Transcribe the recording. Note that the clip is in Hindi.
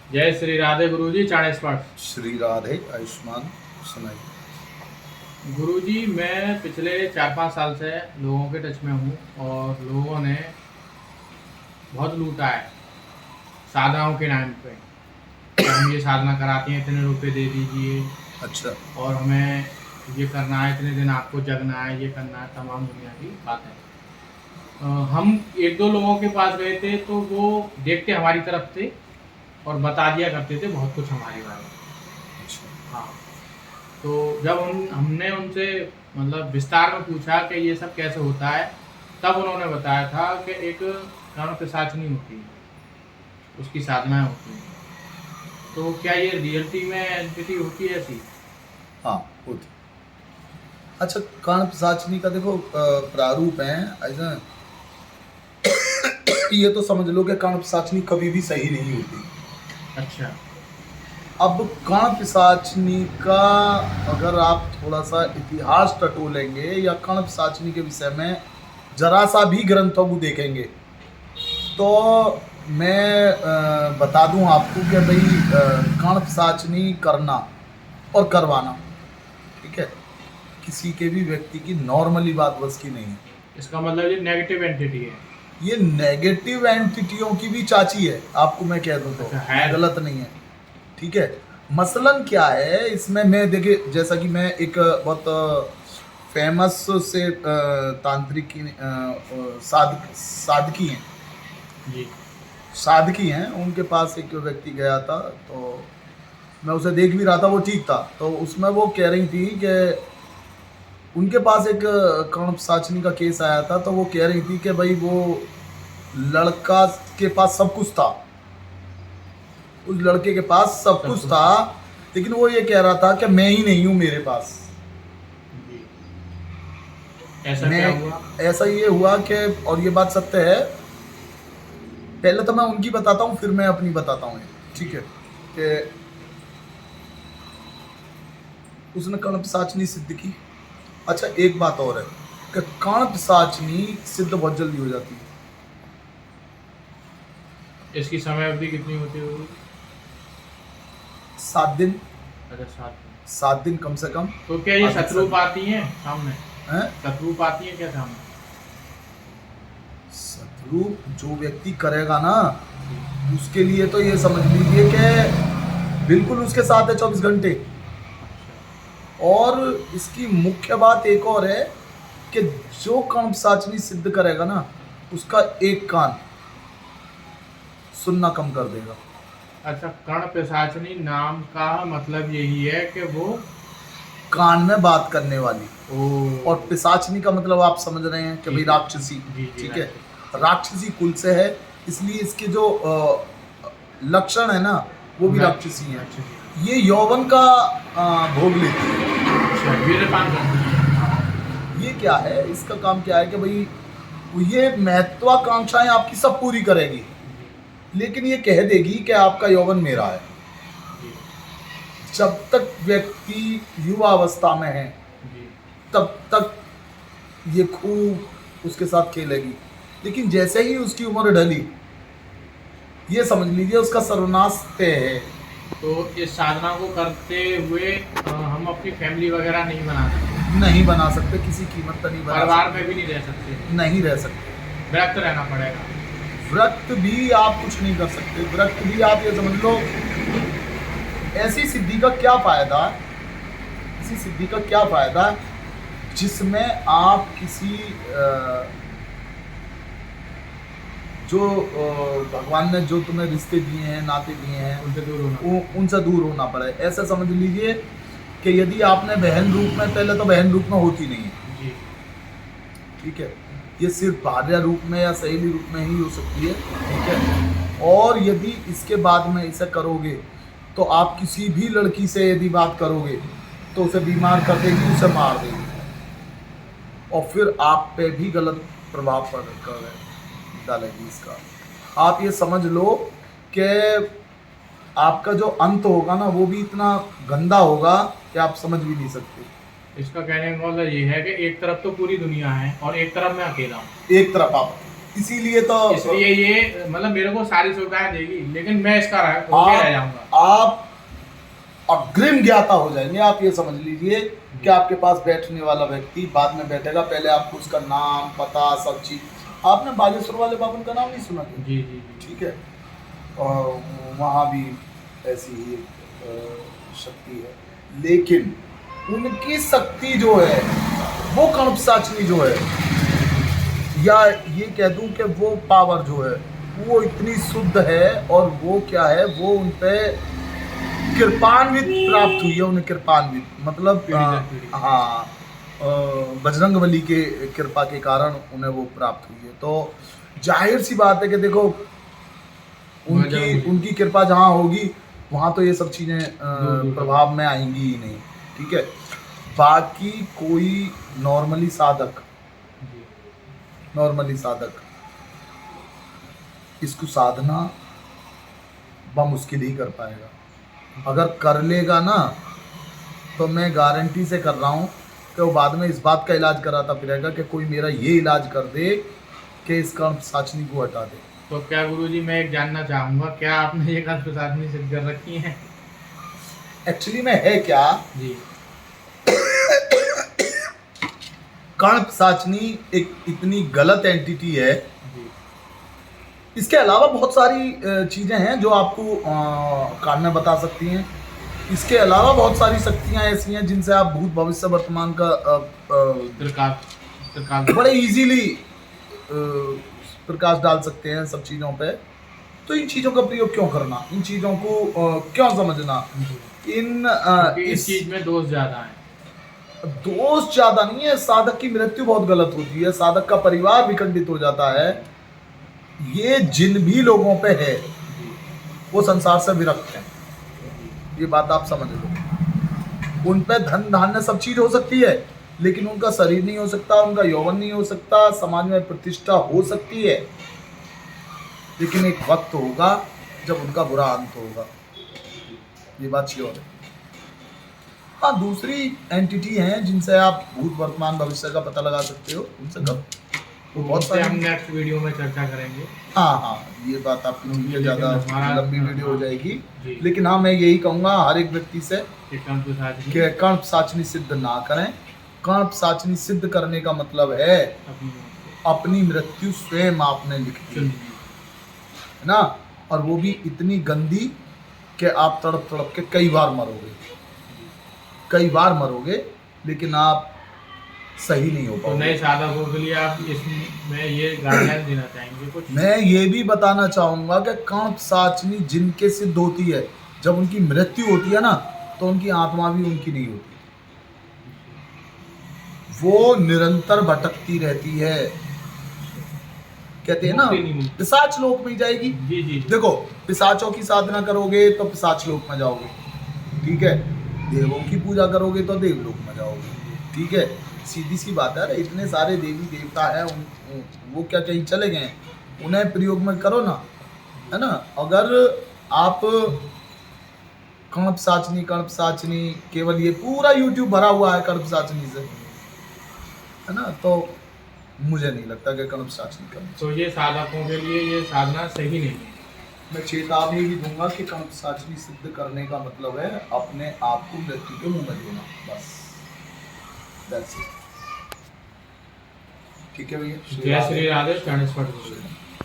जय श्री राधे गुरुजी। चाणेस पाठ। श्री राधे। आयुष्मान सुनाई। गुरुजी, मैं पिछले 4-5 साल से लोगों के टच में हूँ और लोगों ने बहुत लूटा है साधनाओं के नाम पे कि हम ये साधना कराते हैं, इतने रुपए दे दीजिए अच्छा। और हमें ये करना है, इतने दिन आपको जगना है, ये करना है, तमाम दुनिया की बातें। हम एक दो लोगों के पास गए थे तो वो देखते हमारी तरफ थे और बता दिया करते थे बहुत कुछ हमारे बारे में। अच्छा। हाँ, तो जब हमने उनसे मतलब विस्तार में पूछा कि ये सब कैसे होता है, तब उन्होंने बताया था कि एक कर्ण पिशाचनी होती है, उसकी साधनाएं होती हैं। तो क्या ये रियलिटी में एंटिटी होती है ऐसी? हाँ, होती। अच्छा, कर्ण पिशाचनी का देखो प्रारूप है ऐसा। ये तो समझ लो कि कर्ण पिशाचनी कभी भी सही नहीं होती। अच्छा। अब कर्ण पिशाचनी का अगर आप थोड़ा सा इतिहास टटोलेंगे या कर्ण पिशाचनी के विषय में जरा सा भी ग्रंथों को देखेंगे तो मैं बता दूं आपको कि भाई कर्ण पिशाचनी करना और करवाना, ठीक है, किसी के भी व्यक्ति की नॉर्मली बात बस की नहीं है। इसका मतलब ये नेगेटिव एंटिटी है? ये नेगेटिव एंटिटियों की भी चाची है, आपको मैं कह दूं तो अच्छा, है। मैं गलत नहीं है, ठीक है। मसलन क्या है इसमें, मैं देखिए जैसा कि मैं एक बहुत फेमस से तांत्रिक की साधकी हैं, जी। साधकी हैं, उनके पास एक व्यक्ति गया था तो मैं उसे देख भी रहा था, वो ठीक था। तो उसमें वो कह रही थी कि उनके पास एक कर्ण पिशाचनी का केस आया था, तो वो कह रही थी कि भाई वो लड़का के पास सब कुछ था, उस लड़के के पास सब कुछ था, लेकिन वो ये कह रहा था कि मैं ही नहीं हूँ मेरे पास। जी। ऐसा क्या हुआ? ऐसा ये हुआ कि, और ये बात सत्य है, पहले तो मैं उनकी बताता हूँ फिर मैं अपनी बताता हूँ, ठीक है, कि उसने कर्ण पिशाचनी सिद्ध की। अच्छा, एक बात और है कि कर्ण पिशाचनी सिद्ध बहुत जल्दी हो जाती है। इसकी समय अवधि कितनी होती होगी? 7 दिन। अच्छा, 7 दिन। 7 दिन कम से कम। तो क्या ये अधिक से शत्रु अधिक। आती हैं सामने? हैं? शत्रु आती है क्या सामने? शत्रु जो व्यक्ति करेगा ना, उसके लिए तो ये समझ लीजिए कि बिल्कुल उसके साथ है 24 घंटे। और इसकी मुख्य बात एक और है कि जो कर्ण पिशाचनी सिद्ध करेगा ना, उसका एक कान सुनना कम कर देगा। अच्छा, कर्ण पिशाचनी नाम का मतलब यही है कि वो कान में बात करने वाली। ओ। और पिशाचनी का मतलब आप समझ रहे हैं कि भाई राक्षसी, जी, ठीक है, राक्षसी कुल से है, इसलिए इसके जो लक्षण है ना वो भी राक्षसी हैं। ये यौवन का भोग लेती है। अच्छा, वीर्यपान करती है। ये क्या है, इसका काम क्या है कि भाई ये महत्वाकांक्षाएं आपकी सब पूरी करेगी, लेकिन ये कह देगी कि आपका यौवन मेरा है। जी। जब तक व्यक्ति युवा अवस्था में है जी। तब तक ये खूब उसके साथ खेलेगी, लेकिन जैसे ही उसकी उम्र ढली, ये समझ लीजिए उसका सर्वनाश तय है। तो इस साधना को करते हुए हम अपनी फैमिली वगैरह नहीं बना सकते? नहीं बना सकते, किसी कीमत पर नहीं बना परिवार सकते। में भी नहीं रह सकते? नहीं रह सकते। व्यक्त रहना पड़ेगा? व्रत भी आप कुछ नहीं कर सकते। व्रत भी आप ये समझ लो, ऐसी सिद्धि का क्या फायदा, ऐसी सिद्धि का क्या फायदा जिसमें आप किसी जो भगवान ने जो तुम्हें रिश्ते दिए हैं, नाते दिए हैं, उनसे दूर होना पड़े। ऐसा समझ लीजिए कि यदि आपने बहन रूप में, पहले तो बहन रूप में होती नहीं है जी। ठीक है, ये सिर्फ भार्या रूप में या सहेली रूप में ही हो सकती है, ठीक है। और यदि इसके बाद में इसे करोगे तो आप किसी भी लड़की से यदि बात करोगे तो उसे बीमार कर देगी, उसे मार देगी, और फिर आप पे भी गलत प्रभाव पड़ कर डालेगी इसका। आप ये समझ लो कि आपका जो अंत होगा ना वो भी इतना गंदा होगा कि आप समझ भी नहीं सकते। इसका कहने का मतलब ये है कि एक तरफ तो पूरी दुनिया है और एक तरफ मैं अकेला हूँ। एक तरफ आप, इसीलिए तो इसलिए ये मतलब मेरे को सारी सुविधाएं देगी, लेकिन मैं इसका रोके रह जाऊंगा। आप अग्रिम ज्ञाता हो जाएंगे। आप ये समझ लीजिए कि आपके पास बैठने वाला व्यक्ति बाद में बैठेगा, पहले आपको उसका नाम पता सब चीज। आपने बागेश्वर वाले बाबन का नाम नहीं सुना क्या? जी जी ठीक है, और वहाँ भी ऐसी ही एक शक्ति है, लेकिन उनकी शक्ति जो है वो कणपसाचनी जो है, या ये कह दूं कि वो पावर जो है वो इतनी शुद्ध है, और वो क्या है, वो उन पे कृपान्वित प्राप्त हुई है। उन्हें कृपान्वित मतलब पीढ़ी। हाँ, बजरंगबली के कृपा के कारण उन्हें वो प्राप्त हुई है। तो जाहिर सी बात है कि देखो उनकी कृपा जहाँ होगी वहाँ तो ये सब चीज़ें प्रभाव में आएंगी ही नहीं। ठीक है, बाकी कोई नॉर्मली साधक इसको साधना बमुश्किल ही कर पाएगा। अगर कर लेगा ना, तो मैं गारंटी से कर रहा हूँ कि वो बाद में इस बात का इलाज कराता फिरेगा कि कोई मेरा ये इलाज कर दे कि इस कणपसाचनी को हटा दे। तो क्या गुरुजी, मैं एक जानना चाहूँगा, क्या आपने ये कणपसाचनी सिद्ध कर रखी है? एक्चुअली में है क्या जी, कणपसाचनी एक इतनी गलत एंटिटी है। जी, इसके अलावा बहुत सारी चीज़ें हैं जो आपको कान में बता सकती हैं। इसके अलावा बहुत सारी शक्तियां ऐसी हैं जिनसे आप भूत भविष्य वर्तमान का त्रिकाल बड़े इजीली प्रकाश डाल सकते हैं सब चीज़ों पे। तो इन चीज़ों का प्रयोग क्यों करना, इन चीज़ों को क्यों समझना। इस चीज में दोष ज्यादा है। दोष ज्यादा नहीं है, साधक की मृत्यु बहुत गलत होती है, साधक का परिवार विखंडित हो जाता है। ये जिन भी लोगों पे है वो संसार से विरक्त हैं, ये बात आप समझ लो। उन पे धन धान्य सब चीज हो सकती है, लेकिन उनका शरीर नहीं हो सकता, उनका यौवन नहीं हो सकता, समाज में प्रतिष्ठा हो सकती है, लेकिन एक वक्त होगा जब उनका बुरा अंत होगा, ये बात श्योर है। हाँ, दूसरी एंटिटी हैं जिनसे आप भूत वर्तमान भविष्य का पता लगा सकते हो, उनसे कब तो बहुत सारे हम नेक्स्ट वीडियो में चर्चा करेंगे। हाँ, ये बात आपकी ठीक है, ज़्यादा लंबी वीडियो हो जाएगी। लेकिन हाँ, मैं यही कहूँगा हर एक व्यक्ति से कि कणपसाचनी सिद्ध ना करें। कणपसाचनी सिद्ध करने का मतलब है अपनी मृत्यु स्वयं आपने लिख दी है ना, और वो भी इतनी गंदी कि आप तड़प तड़प के कई बार मरोगे, लेकिन आप सही नहीं हो पाओगे। तो नए साधकों के लिए आप इसमें ये गाइडलाइन देना चाहेंगे कुछ? मैं ये भी बताना चाहूँगा कि कणपसाचनी जिनके सिद्ध होती है, जब उनकी मृत्यु होती है ना, तो उनकी आत्मा भी उनकी नहीं होती, वो निरंतर भटकती रहती है। कहते हैं ना, पिशाच लोक में जाएगी। जी जी। देखो, पिशाचों की साधना करोगे तो पिशाच लोक में जाओगे, ठीक है, देवों की पूजा करोगे तो देवलोक में जाओगे, ठीक है, सीधी सी बात है। इतने सारे देवी देवता हैं, वो क्या कहीं चले गए, उन्हें प्रयोग में करो ना, है ना। अगर आप कणपसाचनी केवल ये पूरा YouTube भरा हुआ है कणपसाचनी से, है ना, तो मुझे नहीं लगता कि कणपसाचनी करनी। तो ये साधकों के लिए ये साधना सही नहीं है। मैं चेतावनी भी दूंगा कि कणपसाचनी सिद्ध करने का मतलब है अपने आप को मृत्यु के मुंह में देना, बस, दैट्स इट। ठीक है भैया, जय श्री राधे।